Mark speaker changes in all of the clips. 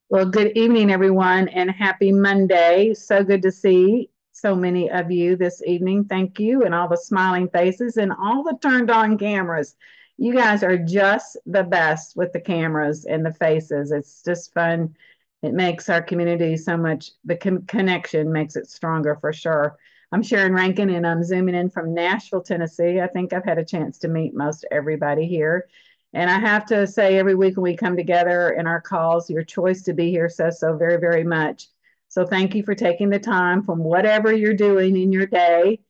Speaker 1: Well, good evening, everyone, and happy Monday. So good to see so many of you this evening. Thank you, and all the smiling faces and all the turned on cameras. You guys are just the best with the cameras and the faces. It's just fun. It makes our community so much, the connection makes it stronger for sure. I'm Sharon Rankin, and I'm zooming in from Nashville, Tennessee. I think I've had a chance to meet most everybody here. And I have to say, every week when we come together in our calls, your choice to be here says so very, very much. So thank you for taking the time from whatever you're doing in your day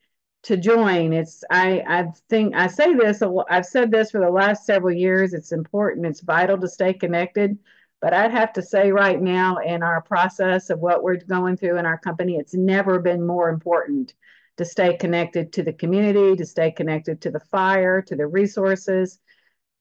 Speaker 1: to join. I think I say this, I've said this for the last several years. It's important, it's vital to stay connected. But I'd have to say right now in our process of what we're going through in our company, it's never been more important to stay connected to the community, to stay connected to the fire, to the resources,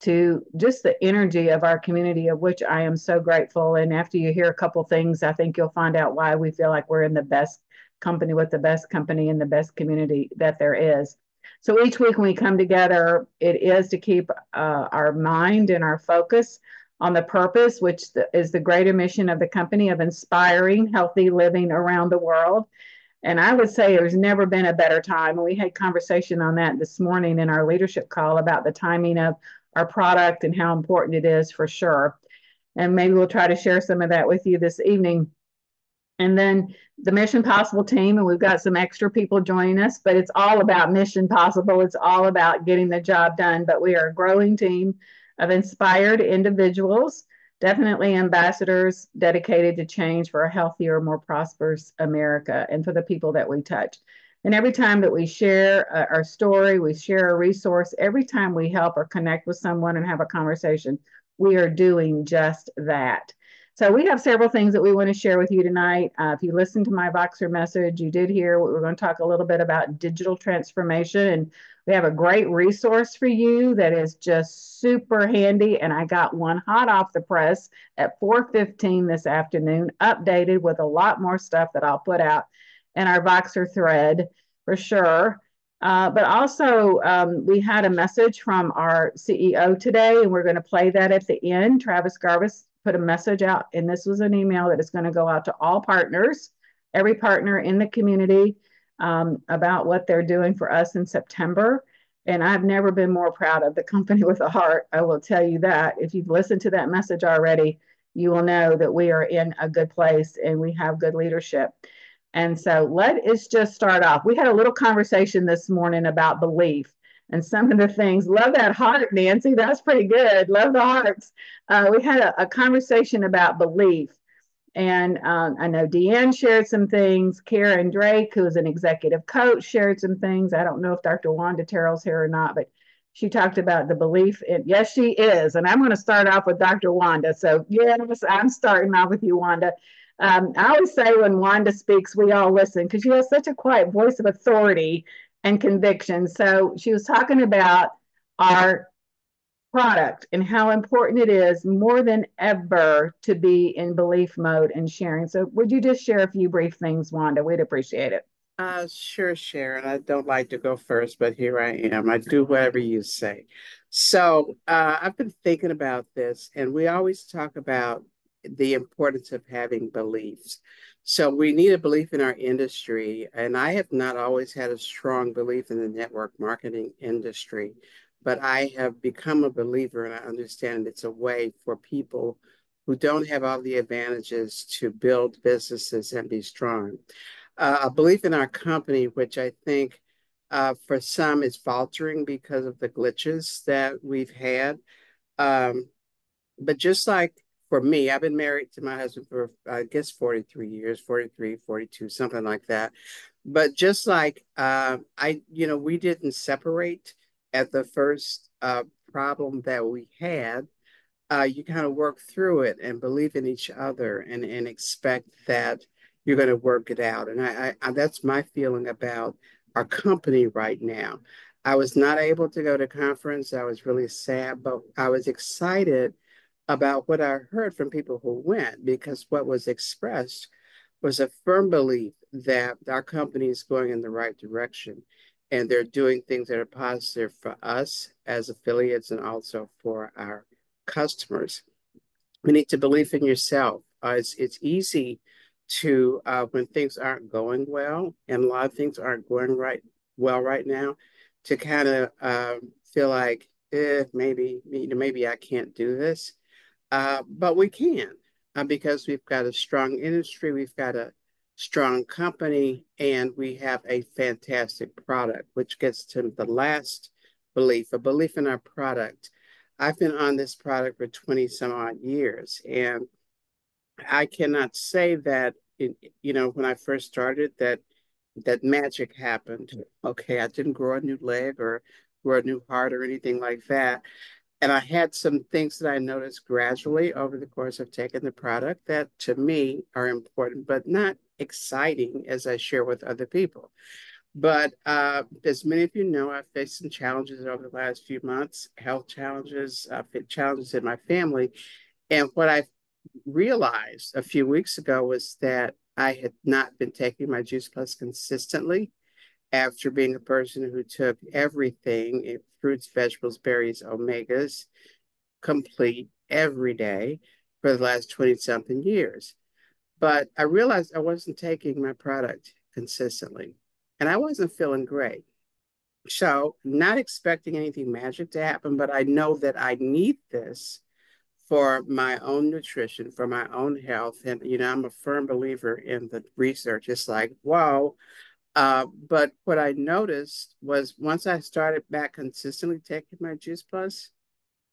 Speaker 1: to just the energy of our community, of which I am so grateful. And after you hear a couple things, I think you'll find out why we feel like we're in the best company with the best company and the best community that there is. So each week when we come together, it is to keep our mind and our focus on the purpose, which is the greater mission of the company of inspiring healthy living around the world. And I would say there's never been a better time. We had conversation on that this morning in our leadership call about the timing of our product and how important it is for sure. And maybe we'll try to share some of that with you this evening. And then the Mission Possible team, and we've got some extra people joining us, but it's all about Mission Possible. It's all about getting the job done. But we are a growing team of inspired individuals, definitely ambassadors dedicated to change for a healthier, more prosperous America and for the people that we touch. And every time that we share our story, we share a resource, every time we help or connect with someone and have a conversation, we are doing just that. So we have several things that we want to share with you tonight. If you listened to my Voxer message, you did hear we're going to talk a little bit about digital transformation. And we have a great resource for you that is just super handy. And I got one hot off the press at 4:15 this afternoon, updated with a lot more stuff that I'll put out in our Voxer thread for sure. But also, we had a message from our CEO today, and we're going to play that at the end. Travis Garvis put a message out, and this was an email that is going to go out to all partners, every partner in the community, about what they're doing for us in September. And I've never been more proud of the company with a heart. I will tell you that. If you've listened to that message already, you will know that we are in a good place and we have good leadership. And so let us just start off. We had a little conversation this morning about belief and some of the things. Love that heart, Nancy. That's pretty good. Love the hearts. We had a conversation about belief. And I know Deanne shared some things. Karen Drake, who is an executive coach, shared some things. I don't know if Dr. Wanda Terrell's here or not, but she talked about the belief in, yes, she is. And I'm going to start off with Dr. Wanda. So, yes, I'm starting off with you, Wanda. I always say when Wanda speaks, we all listen because she has such a quiet voice of authority and conviction. So, she was talking about our product and how important it is more than ever to be in belief mode and sharing. So, would you just share a few brief things, Wanda? We'd appreciate it.
Speaker 2: Sure, Sharon. I don't like to go first, but here I am. I do whatever you say. I've been thinking about this, and we always talk about the importance of having beliefs. So we need a belief in our industry, and I have not always had a strong belief in the network marketing industry, but I have become a believer, and I understand it's a way for people who don't have all the advantages to build businesses and be strong. A belief in our company, which I think for some is faltering because of the glitches that we've had. Um, but just like for me, I've been married to my husband for, I guess, 43 years, 43, 42, something like that. But just like we didn't separate at the first problem that we had. You kind of work through it and believe in each other and expect that you're going to work it out. And that's my feeling about our company right now. I was not able to go to conference. I was really sad, but I was excited about what I heard from people who went because what was expressed was a firm belief that our company is going in the right direction and they're doing things that are positive for us as affiliates and also for our customers. We need to believe in yourself. It's easy to when things aren't going well, and a lot of things aren't going right now, to kind of feel like, maybe maybe I can't do this. But we can, because we've got a strong industry, we've got a strong company, and we have a fantastic product, which gets to the last belief, a belief in our product. I've been on this product for 20 some odd years, and I cannot say that, when I first started, that magic happened. Okay, I didn't grow a new leg or grow a new heart or anything like that. And I had some things that I noticed gradually over the course of taking the product that to me are important, but not exciting as I share with other people. But as many of you know, I've faced some challenges over the last few months, health challenges, challenges in my family. And what I realized a few weeks ago was that I had not been taking my Juice Plus consistently after being a person who took everything, fruits, vegetables, berries, omegas, complete every day for the last 20 something years. But I realized I wasn't taking my product consistently and I wasn't feeling great. So, not expecting anything magic to happen, but I know that I need this for my own nutrition, for my own health. And, I'm a firm believer in the research. It's like, wow. But what I noticed was once I started back consistently taking my Juice Plus,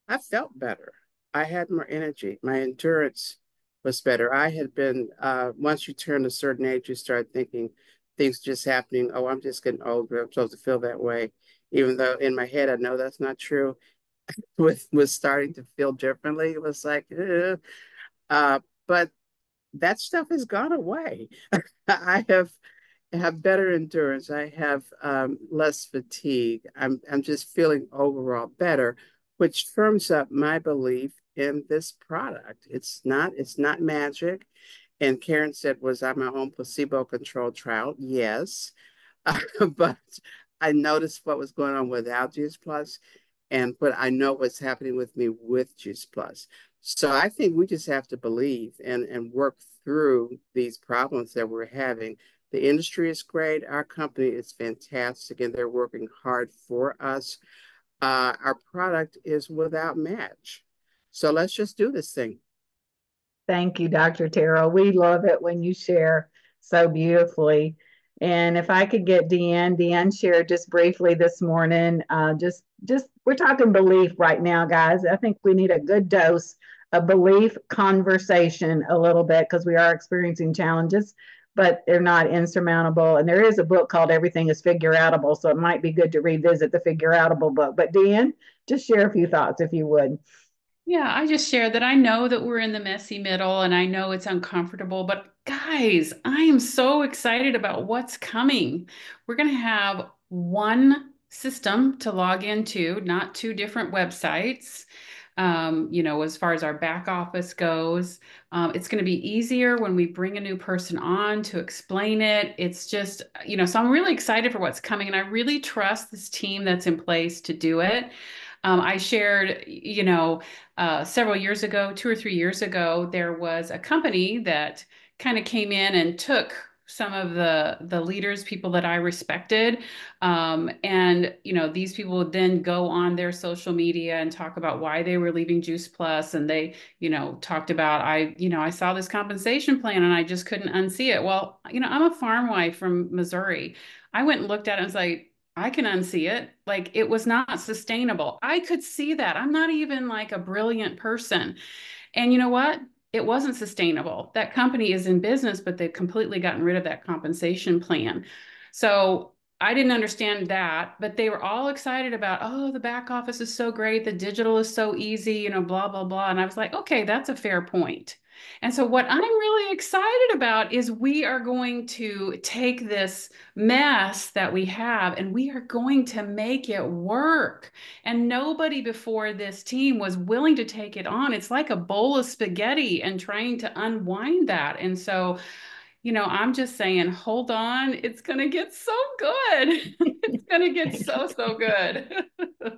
Speaker 2: I felt better. I had more energy. My endurance was better. I had been, once you turn a certain age, you start thinking things just happening. Oh, I'm just getting older. I'm supposed to feel that way. Even though in my head, I know that's not true. Was starting to feel differently. It was like, uh, but that stuff has gone away. I have better endurance. I have less fatigue. I'm just feeling overall better, which firms up my belief in this product. It's not magic. And Karen said, was I my own placebo-controlled trial? Yes. But I noticed what was going on without Juice Plus, and but I know what's happening with me with Juice Plus. So I think we just have to believe and work through these problems that we're having. The industry is great. Our company is fantastic, and they're working hard for us. Our product is without match. So let's just do this thing.
Speaker 1: Thank you, Dr. Terrell. We love it when you share so beautifully. And if I could get Deanne shared just briefly this morning. Just we're talking belief right now, guys. I think we need a good dose of belief conversation a little bit because we are experiencing challenges, but they're not insurmountable. And there is a book called Everything is Figure Outable, so it might be good to revisit the Figure Outable book. But Deanne, just share a few thoughts if you would.
Speaker 3: Yeah, I just shared that I know that we're in the messy middle and I know it's uncomfortable, but guys, I am so excited about what's coming. We're going to have one system to log into, not two different websites. As far as our back office goes, it's going to be easier when we bring a new person on to explain it. It's just, so I'm really excited for what's coming and I really trust this team that's in place to do it. I shared, several years ago, 2 or 3 years ago, there was a company that kind of came in and took some of the leaders, people that I respected, and these people would then go on their social media and talk about why they were leaving Juice Plus, and they, talked about I saw this compensation plan and I just couldn't unsee it. Well, I'm a farm wife from Missouri. I went and looked at it and was like, I can unsee it. Like it was not sustainable. I could see that. I'm not even like a brilliant person. And you know what? It wasn't sustainable. That company is in business, but they've completely gotten rid of that compensation plan. So I didn't understand that, but they were all excited about, oh, the back office is so great. The digital is so easy, blah, blah, blah. And I was like, okay, that's a fair point. And so what I'm really excited about is we are going to take this mess that we have and we are going to make it work. And nobody before this team was willing to take it on. It's like a bowl of spaghetti and trying to unwind that. And so I'm just saying, hold on. It's going to get so good. It's going to get so good.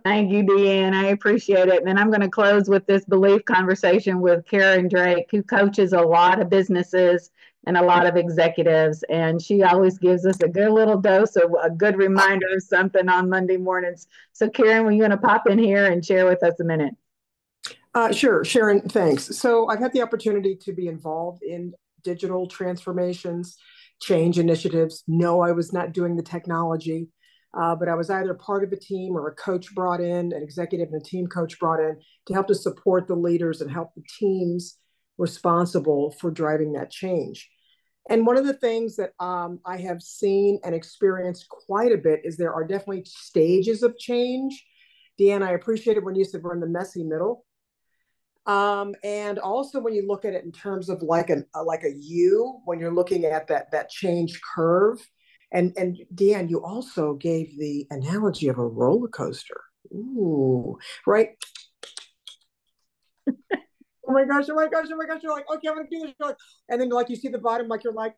Speaker 1: Thank you, Deanne. I appreciate it. And then I'm going to close with this belief conversation with Karen Drake, who coaches a lot of businesses and a lot of executives. And she always gives us a good little dose of a good reminder of something on Monday mornings. So, Karen, were you going to pop in here and share with us a minute?
Speaker 4: Sure, Sharon, thanks. So I've had the opportunity to be involved in digital transformations, change initiatives. No, I was not doing the technology, but I was either part of a team or a coach brought in, an executive and a team coach brought in to help to support the leaders and help the teams responsible for driving that change. And one of the things that I have seen and experienced quite a bit is there are definitely stages of change. Deanne, I appreciated when you said we're in the messy middle. And also when you look at it in terms of like a U, when you're looking at that change curve. And Deanne, you also gave the analogy of a roller coaster. Ooh, right? Oh my gosh, oh my gosh, oh my gosh. You're like, okay, I'm gonna do this. And then like you see the bottom, like you're like,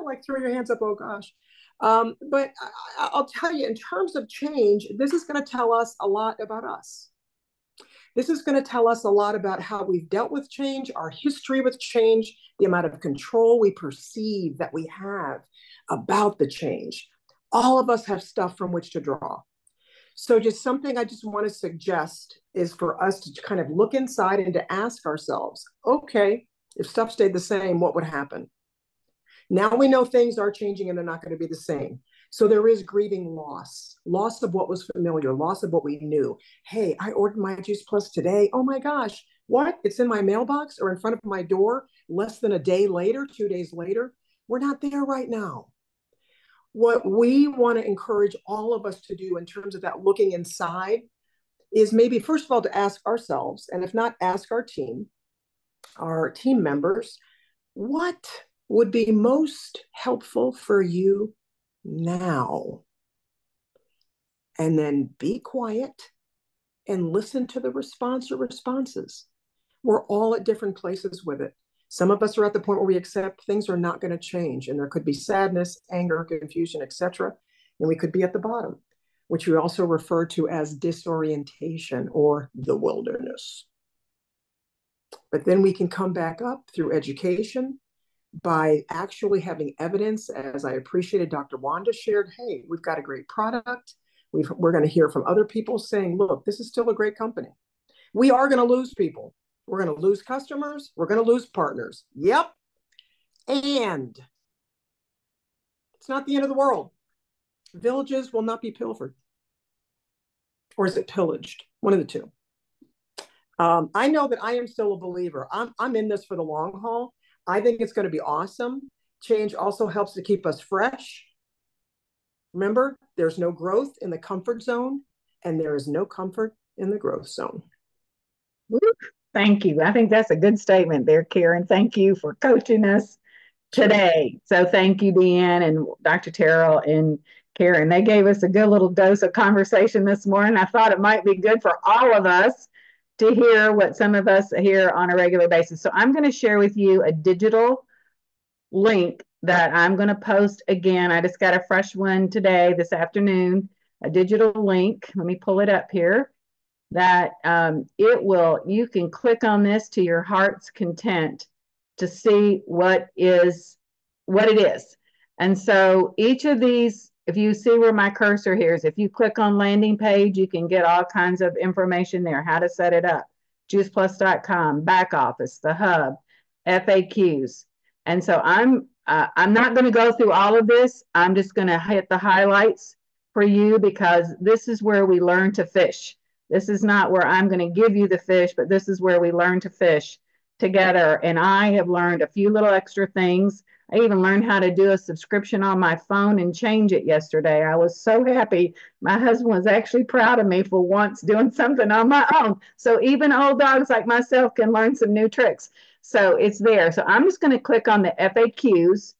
Speaker 4: like throw your hands up, oh gosh. But I'll tell you, in terms of change, this is going to tell us a lot about us. This is going to tell us a lot about how we've dealt with change, our history with change, the amount of control we perceive that we have about the change. All of us have stuff from which to draw. So just something I just want to suggest is for us to kind of look inside and to ask ourselves, okay, if stuff stayed the same, what would happen? Now we know things are changing and they're not going to be the same. So there is grieving loss of what was familiar, loss of what we knew. Hey, I ordered my Juice Plus today. Oh my gosh, what? It's in my mailbox or in front of my door less than a day later, 2 days later. We're not there right now. What we want to encourage all of us to do in terms of that looking inside is maybe, first of all, to ask ourselves, and if not, ask our team members, what would be most helpful for you now? And then be quiet and listen to the response or responses. We're all at different places with it. Some of us are at the point where we accept things are not going to change, and there could be sadness, anger, confusion, etc. And we could be at the bottom, which we also refer to as disorientation or the wilderness. But then we can come back up through education, by actually having evidence, as I appreciated Dr. Wanda shared, hey, we've got a great product. We're going to hear from other people saying, look, this is still a great company. We are going to lose people. We're going to lose customers. We're going to lose partners. Yep. And it's not the end of the world. Villages will not be pilfered. Or is it pillaged? One of the two. I know that I am still a believer. I'm in this for the long haul. I think it's going to be awesome. Change also helps to keep us fresh. Remember, there's no growth in the comfort zone, and there is no comfort in the growth zone.
Speaker 1: Thank you. I think that's a good statement there, Karen. Thank you for coaching us today. So thank you, Deanne and Dr. Terrell and Karen. They gave us a good little dose of conversation this morning. I thought it might be good for all of us to hear what some of us hear on a regular basis. So I'm going to share with you a digital link that I'm going to post again. I just got a fresh one today, this afternoon, a digital link. Let me pull it up here. That you can click on this to your heart's content to see what it is. And so each of these, if you see where my cursor here is, if you click on landing page, you can get all kinds of information there, how to set it up, juiceplus.com, back office, the hub, FAQs. And so I'm not going to go through all of this. I'm just going to hit the highlights for you because this is where we learn to fish. This is not where I'm going to give you the fish, but this is where we learn to fish together. And I have learned a few little extra things. I even learned how to do a subscription on my phone and change it yesterday. I was so happy. My husband was actually proud of me for once doing something on my own. So even old dogs like myself can learn some new tricks. So it's there. So I'm just going to click on the FAQs.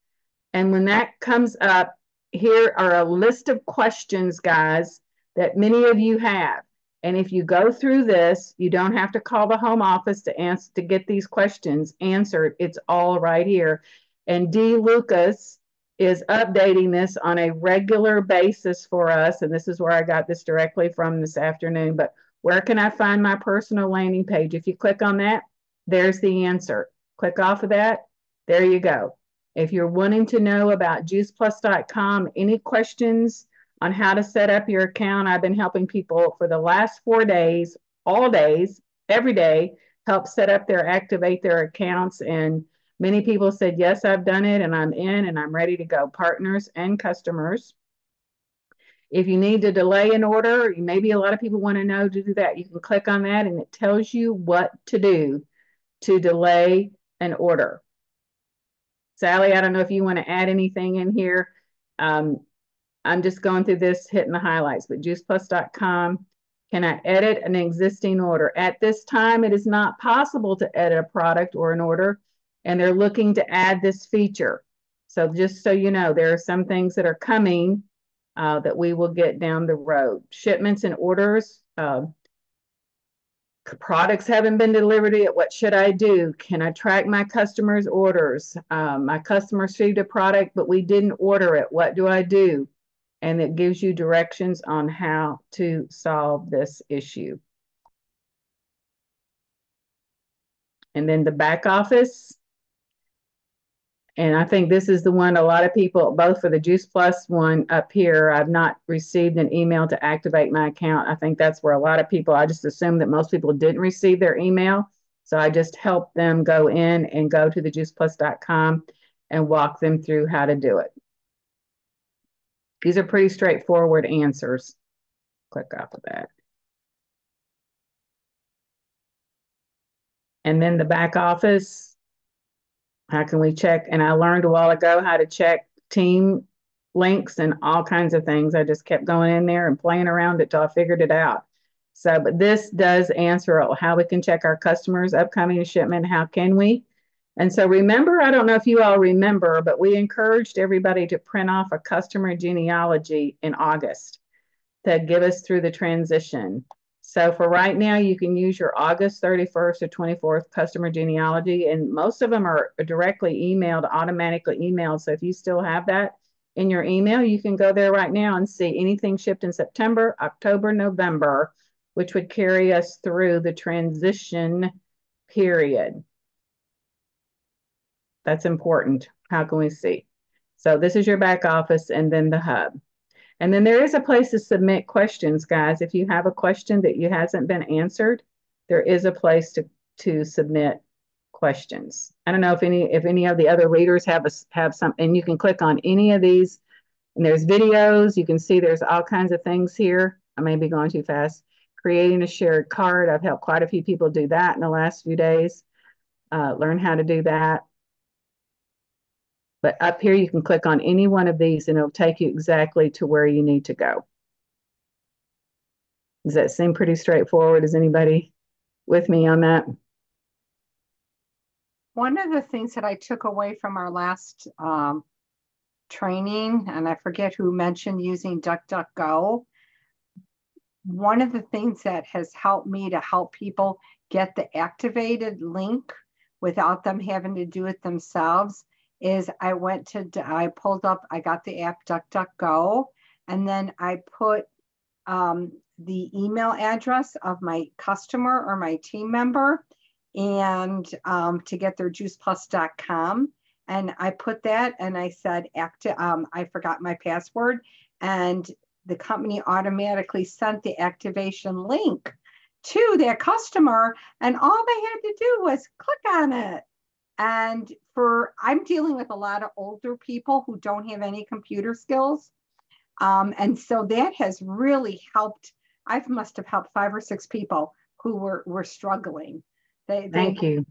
Speaker 1: And when that comes up, here are a list of questions, guys, that many of you have. And if you go through this, you don't have to call the home office to get these questions answered. It's all right here. And D. Lucas is updating this on a regular basis for us. And this is where I got this directly from this afternoon. But where can I find my personal landing page? If you click on that, there's the answer. Click off of that. There you go. If you're wanting to know about juiceplus.com, any questions on how to set up your account, I've been helping people for the last 4 days, all days, every day, help set up activate their accounts. And many people said, yes, I've done it and I'm in and I'm ready to go, partners and customers. If you need to delay an order, maybe a lot of people want to know to do that. You can click on that and it tells you what to do to delay an order. Sally, I don't know if you want to add anything in here. I'm just going through this, hitting the highlights, but juiceplus.com. Can I edit an existing order? At this time, it is not possible to edit a product or an order, and they're looking to add this feature. So just so you know, there are some things that are coming that we will get down the road. Shipments and orders. Products haven't been delivered yet. What should I do? Can I track my customers' orders? My customer received a product, but we didn't order it. What do I do? And it gives you directions on how to solve this issue. And then the back office. And I think this is the one a lot of people, both for the Juice Plus one up here, I've not received an email to activate my account. I think that's where a lot of people, I just assume that most people didn't receive their email. So I just helped them go in and go to the juiceplus.com and walk them through how to do it. These are pretty straightforward answers. Click off of that. And then the back office. How can we check? And I learned a while ago how to check team links and all kinds of things. I just kept going in there and playing around it till I figured it out. So, but this does answer how we can check our customers' upcoming shipment. How can we? And so remember, I don't know if you all remember, but we encouraged everybody to print off a customer genealogy in August to get us through the transition. So for right now, you can use your August 31st or 24th customer genealogy, and most of them are directly emailed, automatically emailed. So if you still have that in your email, you can go there right now and see anything shipped in September, October, November, which would carry us through the transition period. That's important. How can we see? So this is your back office and then the hub. And then there is a place to submit questions, guys. If you have a question that you hasn't been answered, there is a place to submit questions. I don't know if any of the other leaders have some, and you can click on any of these. And there's videos. You can see there's all kinds of things here. I may be going too fast. Creating a shared card. I've helped quite a few people do that in the last few days. Learn how to do that. But up here, you can click on any one of these and it'll take you exactly to where you need to go. Does that seem pretty straightforward? Is anybody with me on that?
Speaker 5: One of the things that I took away from our last training, and I forget who mentioned using DuckDuckGo, one of the things that has helped me to help people get the activated link without them having to do it themselves is I pulled up, I got the app DuckDuckGo, and then I put the email address of my customer or my team member and to get their juiceplus.com. And I put that and I said, I forgot my password, and the company automatically sent the activation link to their customer, and all they had to do was click on it. And I'm dealing with a lot of older people who don't have any computer skills. And so that has really helped. I must have helped 5 or 6 people who were struggling.
Speaker 1: Thank you.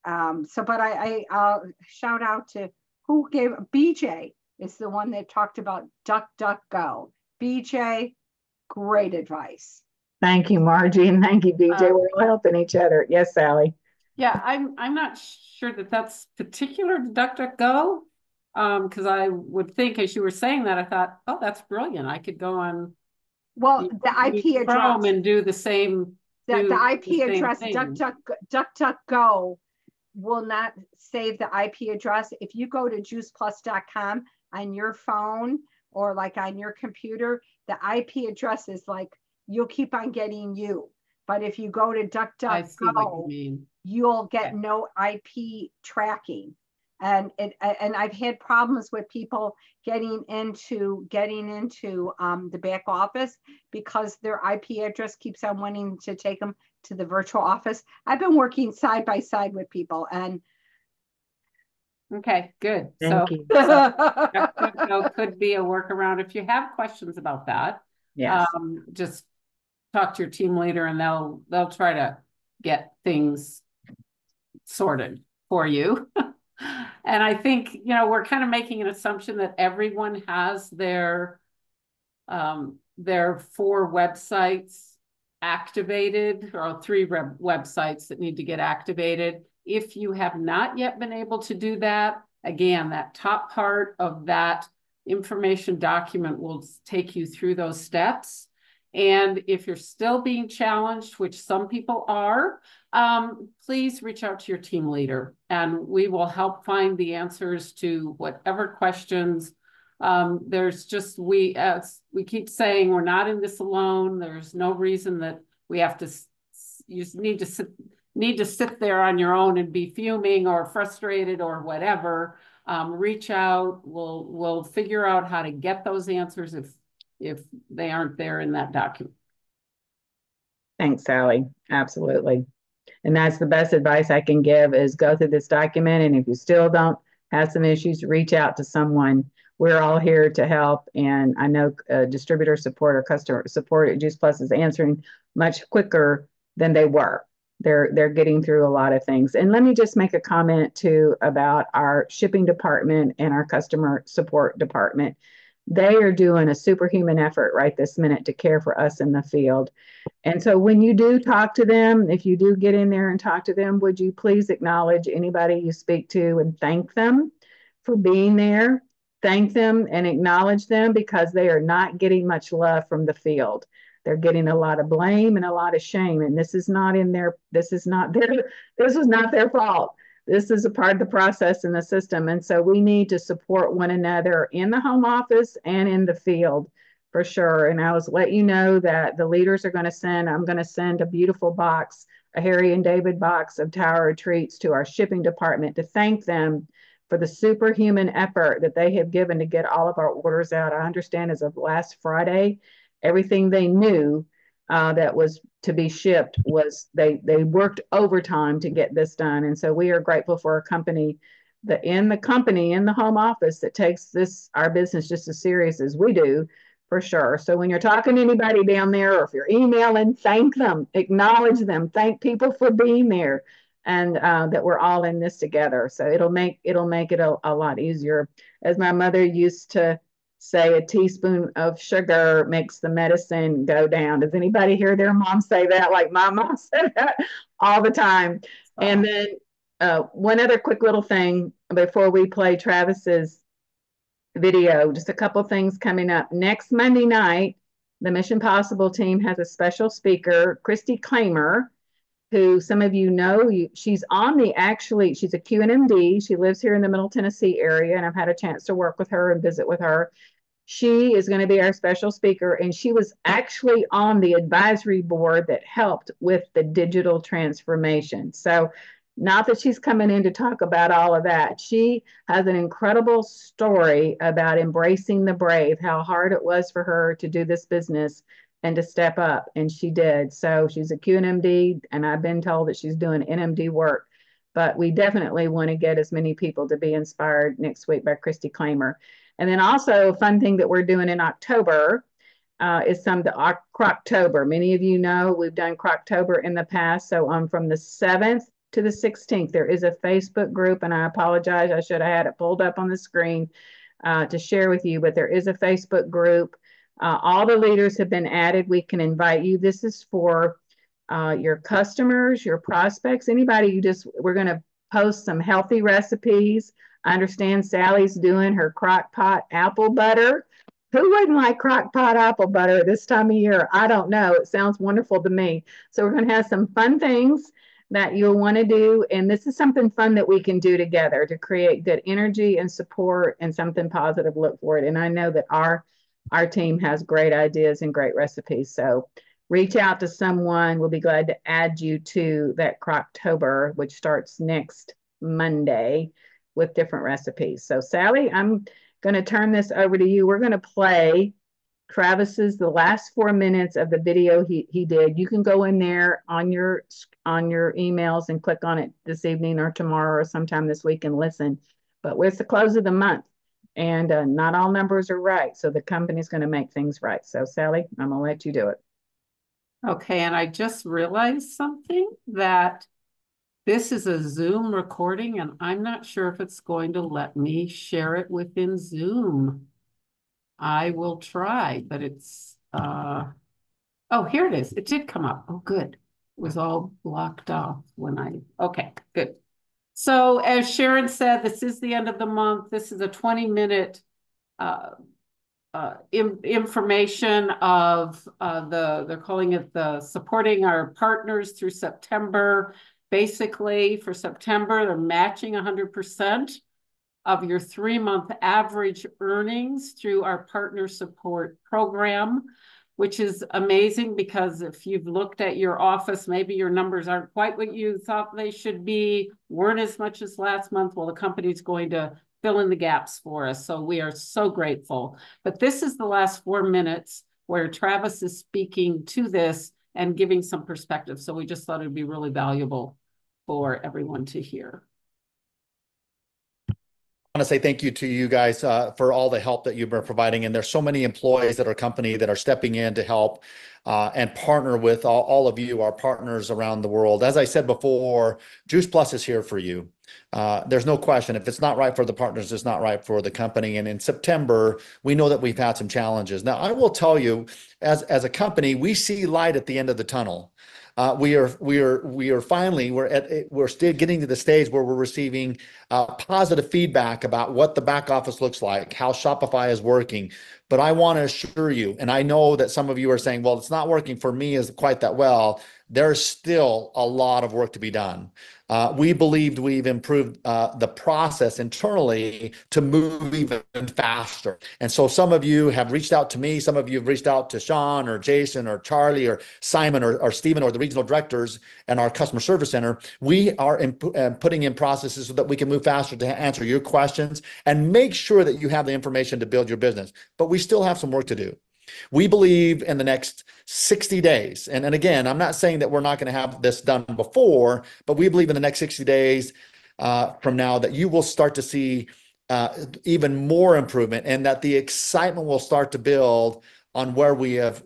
Speaker 5: But I'll shout out to who gave BJ is the one that talked about DuckDuckGo. BJ, great advice.
Speaker 1: Thank you, Margie, and thank you, BJ. We're all helping each other. Yes, Sally.
Speaker 3: Yeah, I'm not sure that that's particular to DuckDuckGo, because I would think as you were saying that, I thought, oh, that's brilliant. I could go on
Speaker 5: the IP
Speaker 3: Chrome
Speaker 5: address
Speaker 3: and do the same.
Speaker 5: The IP address DuckDuckGo will not save the IP address. If you go to juiceplus.com on your phone or like on your computer, the IP address is like, you'll keep on getting you. But if you go to
Speaker 3: I see what you
Speaker 5: DuckDuckGo,
Speaker 3: mean.
Speaker 5: you'll get
Speaker 3: Okay.
Speaker 5: no IP tracking. And I've had problems with people getting into the back office because their IP address keeps on wanting to take them to the virtual office. I've been working side by side with people, and
Speaker 3: Okay, good.
Speaker 1: Thank you.
Speaker 3: So could be a workaround. If you have questions about that,
Speaker 1: Yes.
Speaker 3: just talk to your team leader and they'll try to get things sorted for you. And I think, we're kind of making an assumption that everyone has their 4 websites activated, or 3 websites that need to get activated. If you have not yet been able to do that, again, that top part of that information document will take you through those steps. And if you're still being challenged, which some people are, please reach out to your team leader and we will help find the answers to whatever questions. There's just, we keep saying we're not in this alone. There's no reason that we have to, you need to sit there on your own and be fuming or frustrated or whatever. Reach out. We'll figure out how to get those answers if they aren't there in that document.
Speaker 1: Thanks, Sally. Absolutely. And that's the best advice I can give is go through this document. And if you still don't have some issues, reach out to someone. We're all here to help. And I know distributor support or customer support at Juice Plus is answering much quicker than they were. They're getting through a lot of things. And let me just make a comment too about our shipping department and our customer support department. They are doing a superhuman effort right this minute to care for us in the field. And so when you do talk to them, if you do get in there and talk to them, would you please acknowledge anybody you speak to and thank them for being there? Thank them and acknowledge them because they are not getting much love from the field. They're getting a lot of blame and a lot of shame. And this is not their fault. This is a part of the process in the system. And so we need to support one another in the home office and in the field for sure. And I was let you know that the leaders are going to I'm going to send a beautiful box, a Harry and David box of Tower Treats to our shipping department to thank them for the superhuman effort that they have given to get all of our orders out. I understand as of last Friday, everything they knew that was to be shipped was they worked overtime to get this done. And so we are grateful for a company in the home office that takes our business just as serious as we do, for sure. So when you're talking to anybody down there, or if you're emailing, thank them, acknowledge them, thank people for being there, and that we're all in this together. So it'll make it a lot easier. As my mother used to say, a teaspoon of sugar makes the medicine go down. Does anybody hear their mom say that? Like my mom said that all the time. And then one other quick little thing before we play Travis's video, just a couple things coming up. Next Monday night, the Mission Possible team has a special speaker, Christy Claimer, who some of you know. She's she's a QNMD. She lives here in the Middle Tennessee area, and I've had a chance to work with her and visit with her. She is going to be our special speaker, and she was actually on the advisory board that helped with the digital transformation. So not that she's coming in to talk about all of that. She has an incredible story about embracing the brave, how hard it was for her to do this business and to step up, and she did. So she's a QNMD, and I've been told that she's doing NMD work. But we definitely want to get as many people to be inspired next week by Christy Claimer. And then also a fun thing that we're doing in October is the Croctober. Many of you know we've done Croctober in the past. So from the 7th to the 16th, there is a Facebook group, and I apologize, I should have had it pulled up on the screen to share with you, but there is a Facebook group. All the leaders have been added. We can invite you. This is for your customers, your prospects, anybody we're going to post some healthy recipes. I understand Sally's doing her crock pot apple butter. Who wouldn't like crock pot apple butter this time of year? I don't know. It sounds wonderful to me. So we're going to have some fun things that you'll want to do. And this is something fun that we can do together to create good energy and support and something positive to look forward. And I know that our team has great ideas and great recipes. So reach out to someone. We'll be glad to add you to that Croctober, which starts next Monday with different recipes. So Sally, I'm going to turn this over to you. We're going to play Travis's the last 4 minutes of the video he did. You can go in there on your emails and click on it this evening or tomorrow or sometime this week and listen. But it's the close of the month, and not all numbers are right. So the company's going to make things right. So Sally, I'm going to let you do it.
Speaker 3: Okay, and I just realized something, that this is a Zoom recording, and I'm not sure if it's going to let me share it within Zoom. I will try, but it's, oh, here it is. It did come up. Oh, good. It was all blocked off okay, good. So as Sharon said, this is the end of the month. This is a 20-minute information of they're calling it the supporting our partners through September. Basically, for September, they're matching 100% of your 3-month average earnings through our partner support program, which is amazing, because if you've looked at your office, maybe your numbers aren't quite what you thought they should be, weren't as much as last month. Well, the company's going to fill in the gaps for us. So we are so grateful. But this is the last 4 minutes where Travis is speaking to this and giving some perspective. So we just thought it'd be really valuable for everyone to hear.
Speaker 6: Want to say thank you to you guys for all the help that you've been providing. And there's so many employees at our company that are stepping in to help and partner with all of you, our partners around the world. As I said before, Juice Plus is here for you. There's no question. If it's not right for the partners, it's not right for the company. And in September, we know that we've had some challenges. Now, I will tell you, as a company, we see light at the end of the tunnel. We're still getting to the stage where we're receiving positive feedback about what the back office looks like, how Shopify is working. But I want to assure you, and I know that some of you are saying, well, it's not working for me as quite that well. There's still a lot of work to be done. We believed we've improved the process internally to move even faster. And so some of you have reached out to me. Some of you have reached out to Sean or Jason or Charlie or Simon or Stephen or the regional directors and our customer service center. We are putting in processes so that we can move faster to answer your questions and make sure that you have the information to build your business. But we still have some work to do. We believe in the next 60 days. And again, I'm not saying that we're not going to have this done before, but we believe in the next 60 days from now that you will start to see even more improvement, and that the excitement will start to build on where we have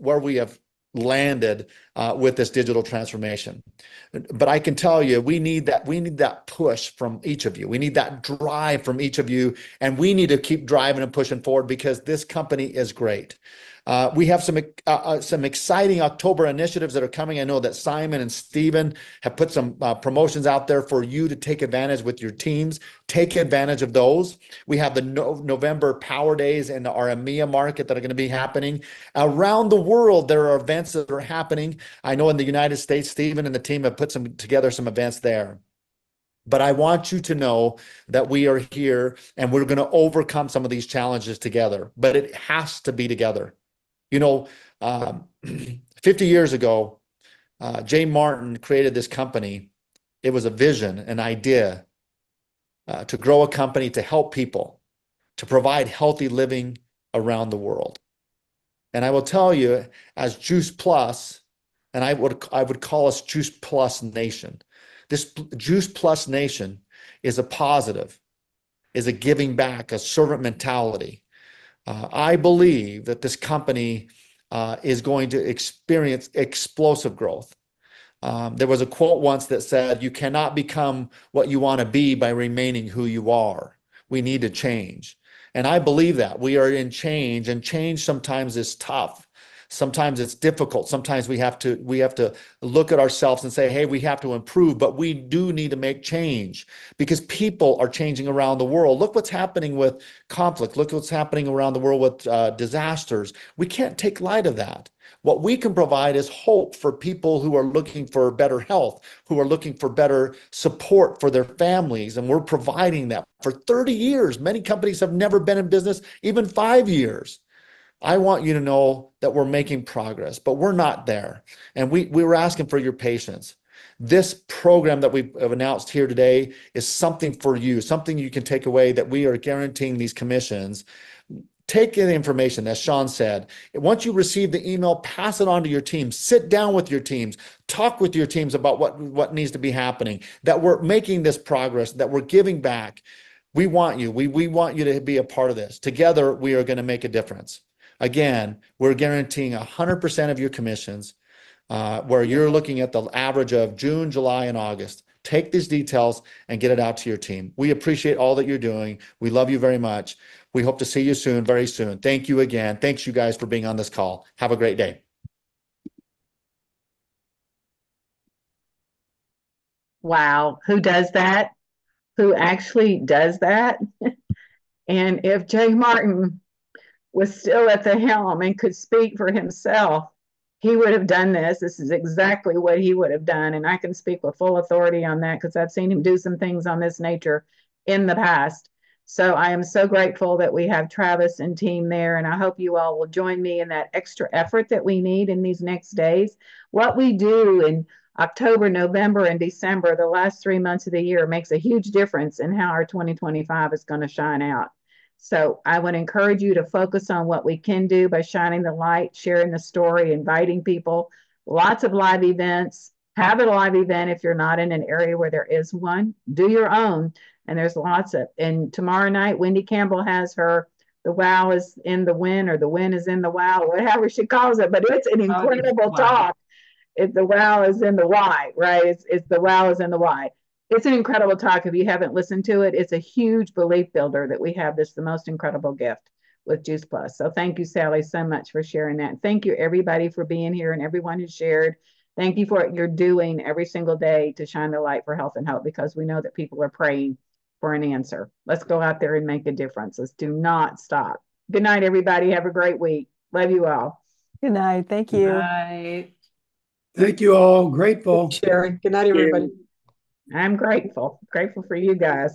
Speaker 6: landed with this digital transformation. But I can tell you, we need that push from each of you. We need that drive from each of you, and we need to keep driving and pushing forward, because this company is great. We have some exciting October initiatives that are coming. I know that Simon and Stephen have put some promotions out there for you to take advantage with your teams. Take advantage of those. We have the November Power Days in our EMEA market that are going to be happening. Around the world, there are events that are happening. I know in the United States, Stephen and the team have put together some events there. But I want you to know that we are here and we're going to overcome some of these challenges together. But it has to be together. 50 years ago, Jay Martin created this company. It was a vision, an idea to grow a company, to help people, to provide healthy living around the world. And I will tell you, as Juice Plus, and I would call us Juice Plus Nation. This Juice Plus Nation is a positive, is a giving back, a servant mentality. I believe that this company is going to experience explosive growth. There was a quote once that said, "You cannot become what you want to be by remaining who you are. We need to change." And I believe that we are in change, and change sometimes is tough. Sometimes it's difficult. Sometimes we have to look at ourselves and say, hey, we have to improve, but we do need to make change because people are changing around the world. Look what's happening with conflict. Look what's happening around the world with disasters. We can't take light of that. What we can provide is hope for people who are looking for better health, who are looking for better support for their families. And we're providing that for 30 years. Many companies have never been in business, even 5 years. I want you to know that we're making progress, but we're not there. And we were asking for your patience. This program that we've announced here today is something for you, something you can take away, that we are guaranteeing these commissions. Take the information, as Sean said. Once you receive the email, pass it on to your team. Sit down with your teams. Talk with your teams about what needs to be happening, that we're making this progress, that we're giving back. We want you. We want you to be a part of this. Together, we are going to make a difference. Again, we're guaranteeing 100% of your commissions, where you're looking at the average of June, July, and August. Take these details and get it out to your team. We appreciate all that you're doing. We love you very much. We hope to see you soon, very soon. Thank you again. Thanks, you guys, for being on this call. Have a great day.
Speaker 1: Wow. Who does that? Who actually does that? And if Jay Martin was still at the helm and could speak for himself, he would have done this. This is exactly what he would have done. And I can speak with full authority on that because I've seen him do some things on this nature in the past. So I am so grateful that we have Travis and team there. And I hope you all will join me in that extra effort that we need in these next days. What we do in October, November, and December, the last 3 months of the year, makes a huge difference in how our 2025 is going to shine out. So I would encourage you to focus on what we can do by shining the light, sharing the story, inviting people, lots of live events. Have a live event if you're not in an area where there is one. Do your own. And there's lots of, and tomorrow night, Wendy Campbell has her, the wow is in the win, or the win is in the wow, whatever she calls it, but it's an incredible talk. The wow is in the why, right? It's the wow is in the why. It's an incredible talk. If you haven't listened to it, it's a huge belief builder that we have this, the most incredible gift with Juice Plus. So thank you, Sally, so much for sharing that. Thank you, everybody, for being here and everyone who shared. Thank you for what you're doing every single day to shine the light for health and hope, because we know that people are praying for an answer. Let's go out there and make a difference. Let's do not stop. Good night, everybody. Have a great week. Love you all.
Speaker 7: Good night. Thank you.
Speaker 3: Bye.
Speaker 8: Thank you all. Grateful.
Speaker 4: Sharon. Good night, everybody.
Speaker 1: I'm grateful for you guys.